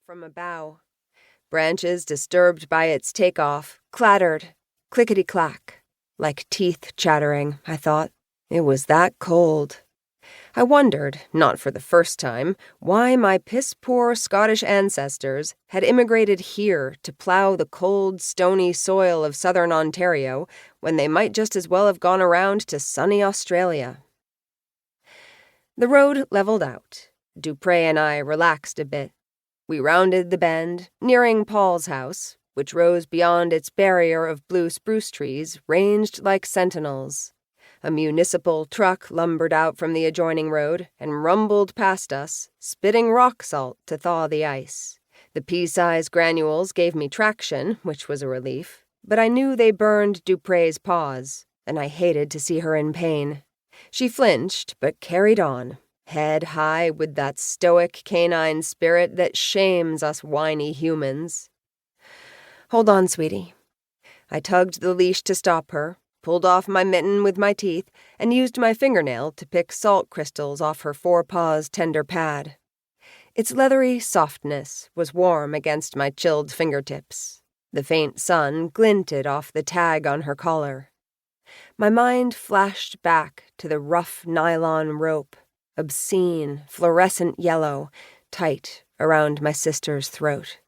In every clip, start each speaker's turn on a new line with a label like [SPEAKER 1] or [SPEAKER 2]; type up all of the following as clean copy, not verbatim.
[SPEAKER 1] from a bough. Branches disturbed by its takeoff clattered, clickety-clack, like teeth chattering, I thought. It was that cold. I wondered, not for the first time, why my piss-poor Scottish ancestors had immigrated here to plow the cold, stony soil of southern Ontario when they might just as well have gone around to sunny Australia. The road leveled out. Dupré and I relaxed a bit. We rounded the bend, nearing Paul's house, which rose beyond its barrier of blue spruce trees, ranged like sentinels. A municipal truck lumbered out from the adjoining road and rumbled past us, spitting rock salt to thaw the ice. The pea-sized granules gave me traction, which was a relief, but I knew they burned Dupré's paws, and I hated to see her in pain. She flinched, but carried on, head high with that stoic canine spirit that shames us whiny humans. "Hold on, sweetie." I tugged the leash to stop her, pulled off my mitten with my teeth, and used my fingernail to pick salt crystals off her forepaws' tender pad. Its leathery softness was warm against my chilled fingertips. The faint sun glinted off the tag on her collar. My mind flashed back to the rough nylon rope, obscene, fluorescent yellow, tight around my sister's throat.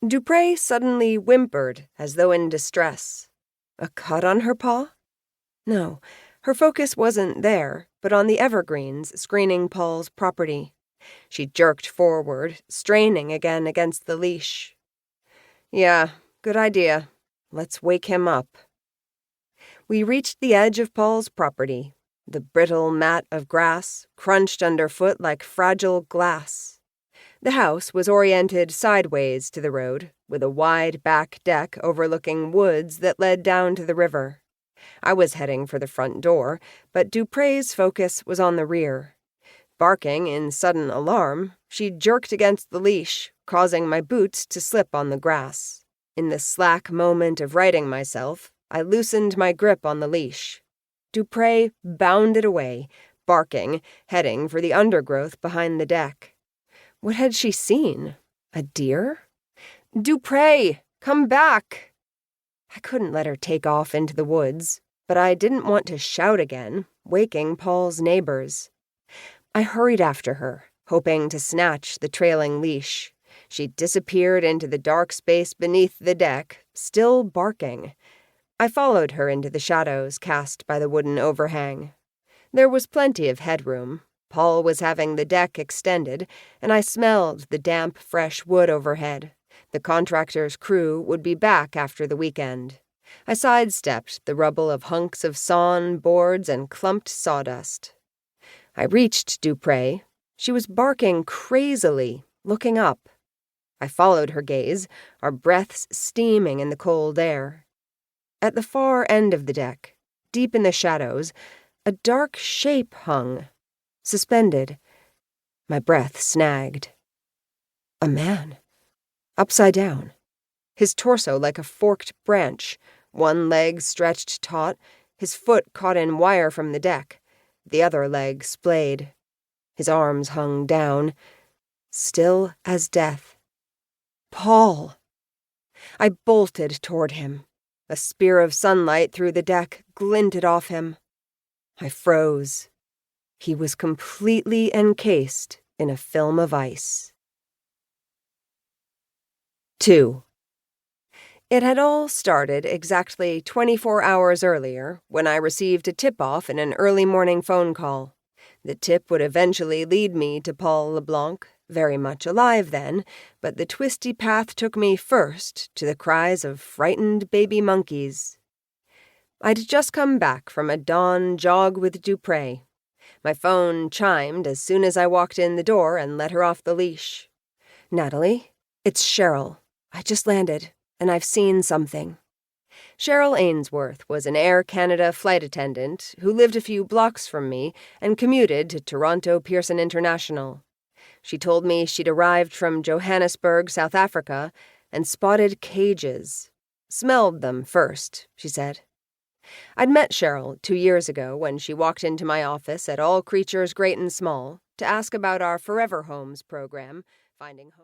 [SPEAKER 1] Dupré suddenly whimpered as though in distress. A cut on her paw? No, her focus wasn't there, but on the evergreens screening Paul's property. She jerked forward, straining again against the leash. "Yeah, good idea. Let's wake him up." We reached the edge of Paul's property. The brittle mat of grass crunched underfoot like fragile glass. The house was oriented sideways to the road, with a wide back deck overlooking woods that led down to the river. I was heading for the front door, but Dupré's focus was on the rear. Barking in sudden alarm, she jerked against the leash, causing my boots to slip on the grass. In the slack moment of righting myself, I loosened my grip on the leash. Dupré bounded away, barking, heading for the undergrowth behind the deck. What had she seen? A deer? "Dupré, come back!" I couldn't let her take off into the woods, but I didn't want to shout again, waking Paul's neighbors. I hurried after her, hoping to snatch the trailing leash. She disappeared into the dark space beneath the deck, still barking. I followed her into the shadows cast by the wooden overhang. There was plenty of headroom. Paul was having the deck extended, and I smelled the damp, fresh wood overhead. The contractor's crew would be back after the weekend. I sidestepped the rubble of hunks of sawn, boards, and clumped sawdust. I reached Dupré. She was barking crazily, looking up. I followed her gaze, our breaths steaming in the cold air. At the far end of the deck, deep in the shadows, a dark shape hung, suspended. My breath snagged. A man. Upside down. His torso like a forked branch, one leg stretched taut, his foot caught in wire from the deck, the other leg splayed. His arms hung down, still as death. Paul! I bolted toward him. A spear of sunlight through the deck glinted off him. I froze. He was completely encased in a film of ice. 2. It had all started exactly 24 hours earlier when I received a tip-off in an early morning phone call. The tip would eventually lead me to Paul LeBlanc, very much alive then, but the twisty path took me first to the cries of frightened baby monkeys. I'd just come back from a dawn jog with Dupré. My phone chimed as soon as I walked in the door and let her off the leash. "Natalie, it's Cheryl. I just landed, and I've seen something." Cheryl Ainsworth was an Air Canada flight attendant who lived a few blocks from me and commuted to Toronto Pearson International. She told me she'd arrived from Johannesburg, South Africa, and spotted cages. "Smelled them first," she said. I'd met Cheryl 2 years ago when she walked into my office at All Creatures Great and Small to ask about our Forever Homes program, finding home.